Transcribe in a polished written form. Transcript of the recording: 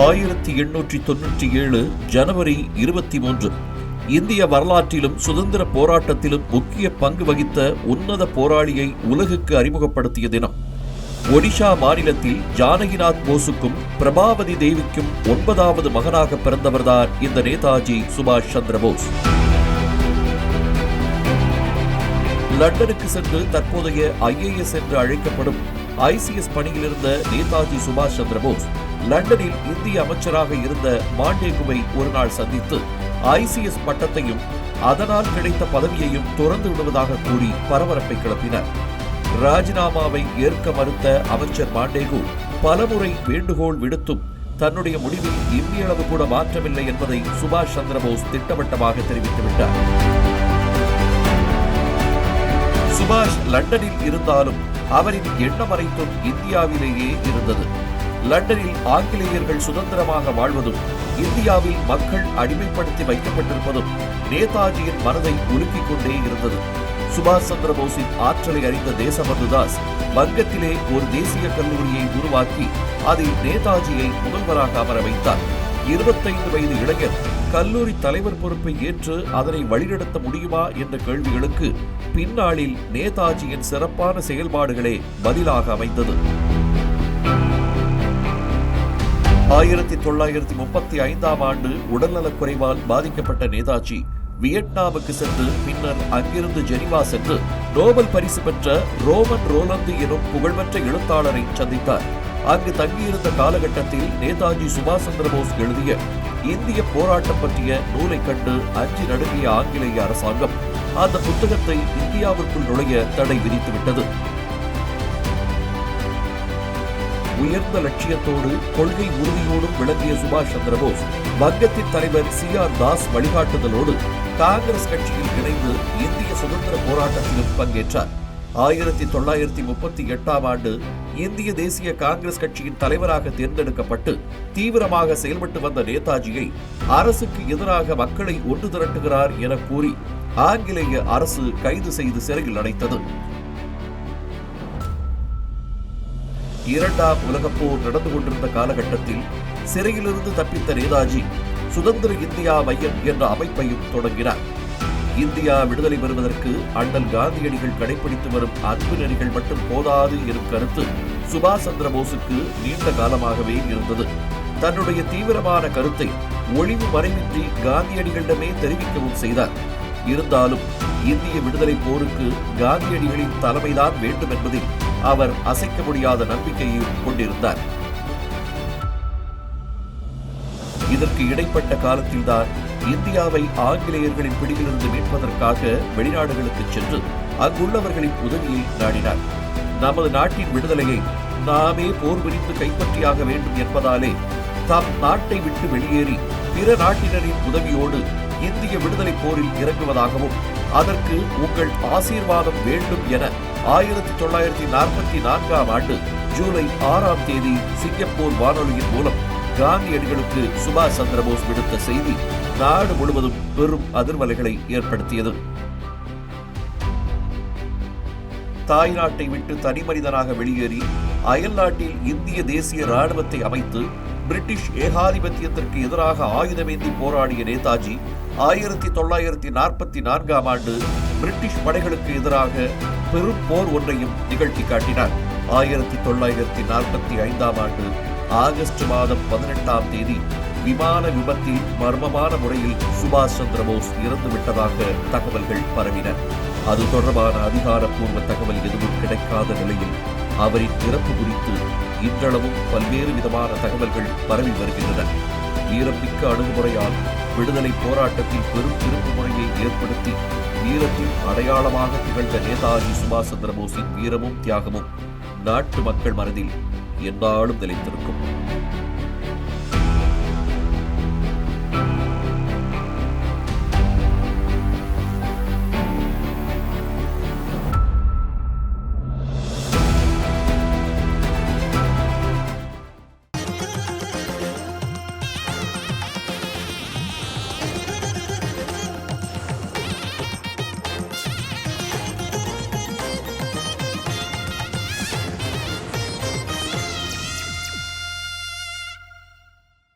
1897 ஜனவரி 23 இந்திய வரலாற்றிலும் சுதந்திர போராட்டத்திலும் முக்கிய பங்கு வகித்த உன்னத போராளியை உலகுக்கு அறிமுகப்படுத்திய தினம். ஒடிஷா மாநிலத்தில் ஜானகிநாத் போஸுக்கும் பிரபாவதி தேவிக்கும் 9வது மகனாக பிறந்தவர்தான் இந்த நேதாஜி சுபாஷ் சந்திர போஸ். லண்டனுக்கு சென்று தற்போதைய IAS என்று அழைக்கப்படும் ICS பணியில் இருந்த நேதாஜி சுபாஷ் சந்திர போஸ் லண்டனில் இந்திய அமைச்சராக இருந்த மாண்டேகுவை ஒரு நாள் சந்தித்து ICS பட்டத்தையும் அதனால் கிடைத்த பதவியையும் துறந்து விடுவதாக கூறி பரபரப்பை கிளப்பினார். ராஜினாமாவை ஏற்க மறுத்த அமைச்சர் மாண்டேகு பலமுறை வேண்டுகோள் விடுத்தும் தன்னுடைய முடிவில் இந்தியளவு கூட மாற்றமில்லை என்பதை சுபாஷ் சந்திர போஸ் திட்டவட்டமாக தெரிவித்துவிட்டார். சுபாஷ் லண்டனில் இருந்தாலும் அவரின் எண்ணம் அனைத்தும் இந்தியாவிலேயே இருந்தது. லண்டனில் ஆங்கிலேயர்கள் சுதந்திரமாக வாழ்வதும் இந்தியாவில் மக்கள் அடிமைப்படுத்தி வைக்கப்பட்டிருப்பதும் நேதாஜியின் மனதை உலுக்கிக் கொண்டே இருந்தது. சுபாஷ் சந்திர போஸின் ஆற்றலை அறிந்த தேசபந்து தாஸ் வங்கத்திலே ஒரு தேசிய கல்லூரியை உருவாக்கி அதில் நேதாஜியை முதல்வராக அமர வைத்தார். 25 வயது இளைஞர் கல்லூரி தலைவர் பொறுப்பை ஏற்று அதனை வழிநடத்த முடியுமா என்ற கேள்விகளுக்கு பின்னாளில் நேதாஜியின் சிறப்பான செயல்பாடுகளே பதிலாக அமைந்தது. 1935ஆம் ஆண்டு உடல்நலக் குறைவால் பாதிக்கப்பட்ட நேதாஜி வியட்நாமுக்கு சென்று பின்னர் அங்கிருந்து ஜெனீவா சென்று நோபல் பரிசு பெற்ற ரோமன் ரோலந்து எனும் புகழ்பெற்ற எழுத்தாளரை சந்தித்தார். அங்கு தங்கியிருந்த காலகட்டத்தில் நேதாஜி சுபாஷ் சந்திர போஸ் எழுதிய இந்திய போராட்டம் பற்றிய நூலை கண்டு அஞ்சி நடுங்கிய ஆங்கிலேய அரசாங்கம் அந்த புத்தகத்தை இந்தியாவிற்குள் நுழைய தடை விதித்துவிட்டது. உயர்ந்த லட்சியத்தோடு கொள்கை உறுதியோடும் விளங்கிய சுபாஷ் சந்திர போஸ் வங்கத்தின் தலைவர் CR தாஸ் வழிகாட்டுதலோடு காங்கிரஸ் கட்சியில் இணைந்து இந்திய சுதந்திர போராட்டத்திலும் பங்கேற்றார். 1938ஆம் ஆண்டு இந்திய தேசிய காங்கிரஸ் கட்சியின் தலைவராக தேர்ந்தெடுக்கப்பட்டு தீவிரமாக செயல்பட்டு வந்த நேதாஜியை அரசுக்கு எதிராக மக்களை ஒன்று திரட்டுகிறார் என கூறி ஆங்கிலேய அரசு கைது செய்து சிறையில் அடைத்தது. 2ஆம் உலகப் போர் நடந்து கொண்டிருந்த காலகட்டத்தில் சிறையிலிருந்து தப்பித்த நேதாஜி சுதந்திர இந்தியா மையம் என்ற அமைப்பையும் தொடங்கினார். இந்தியா விடுதலை பெறுவதற்கு அண்ணல் காந்தியடிகள் கடைபிடித்து வரும் அன்பு நெறிகள் மட்டும் போதாது எனும் கருத்து சுபாஷ் சந்திர போஸுக்கு நீண்ட காலமாகவே இருந்தது. தன்னுடைய தீவிரமான கருத்தை ஒளிவு மறைவின்றி காந்தியடிகளிடமே தெரிவிக்கவும் செய்தார். இருந்தாலும் இந்திய விடுதலை போருக்கு காந்தியடிகளின் தலைமைதான் வேண்டும் என்பதில் அவர் அசைக்க முடியாத நம்பிக்கையையும் கொண்டிருந்தார். இதற்கு இடைப்பட்ட காலத்தில்தான் இந்தியாவை ஆங்கிலேயர்களின் பிடியிலிருந்து மீட்பதற்காக வெளிநாடுகளுக்கு சென்று அங்குள்ளவர்களின் உதவியை நாடினார். நமது நாட்டின் விடுதலையை நாமே போர் புரிந்து கைப்பற்றியாக வேண்டும் என்பதாலே தாம் நாட்டை விட்டு வெளியேறி பிற நாட்டினரின் உதவியோடு இந்திய விடுதலை போரில் இறங்குவதாகவும் அதற்கு உங்கள் ஆசீர்வாதம் வேண்டும் என 1944ஆம் ஆண்டு ஜூலை 6ஆம் தேதி சிங்கப்பூர் வானொலியின் மூலம் காந்தியடிகளுக்கு சுபாஷ் சந்திர போஸ் விடுத்த செய்தி நாடு முழுவதும் பெரும் அதிர்வலைகளை ஏற்படுத்தியது. தாய் நாட்டை விட்டு தனிமனிதனாக வெளியேறி அயல் நாட்டில் இந்திய தேசிய ராணுவத்தை அமைத்து பிரிட்டிஷ் ஏகாதிபத்தியத்திற்கு எதிராக ஆயுதமேந்தி போராடிய நேதாஜி 1944ஆம் ஆண்டு பிரிட்டிஷ் படைகளுக்கு எதிராக பெரும் போர் ஒன்றையும் நிகழ்த்தி காட்டினார். 1945ஆம் ஆண்டு ஆகஸ்ட் மாதம் 18ஆம் தேதி விமான விபத்தில் மர்மமான முறையில் சுபாஷ் சந்திர போஸ் இறந்துவிட்டதாக தகவல்கள் பரவின. அது தொடர்பான அதிகாரப்பூர்வ தகவல் எதுவும் கிடைக்காத நிலையில் அவரின் இறப்பு குறித்து இன்றளவும் பல்வேறு விதமான தகவல்கள் பரவி வருகின்றன. வீரமிக்க அணுகுமுறையால் விடுதலை போராட்டத்தில் பெரும் திருப்பு முறையை ஏற்படுத்தி வீரத்தின் அடையாளமாக திகழ்ந்த நேதாஜி சுபாஷ் சந்திர போஸின் வீரமும் தியாகமும் நாட்டு மக்கள் மனதில் எந்நாளும் நிலைத்திருக்கும்.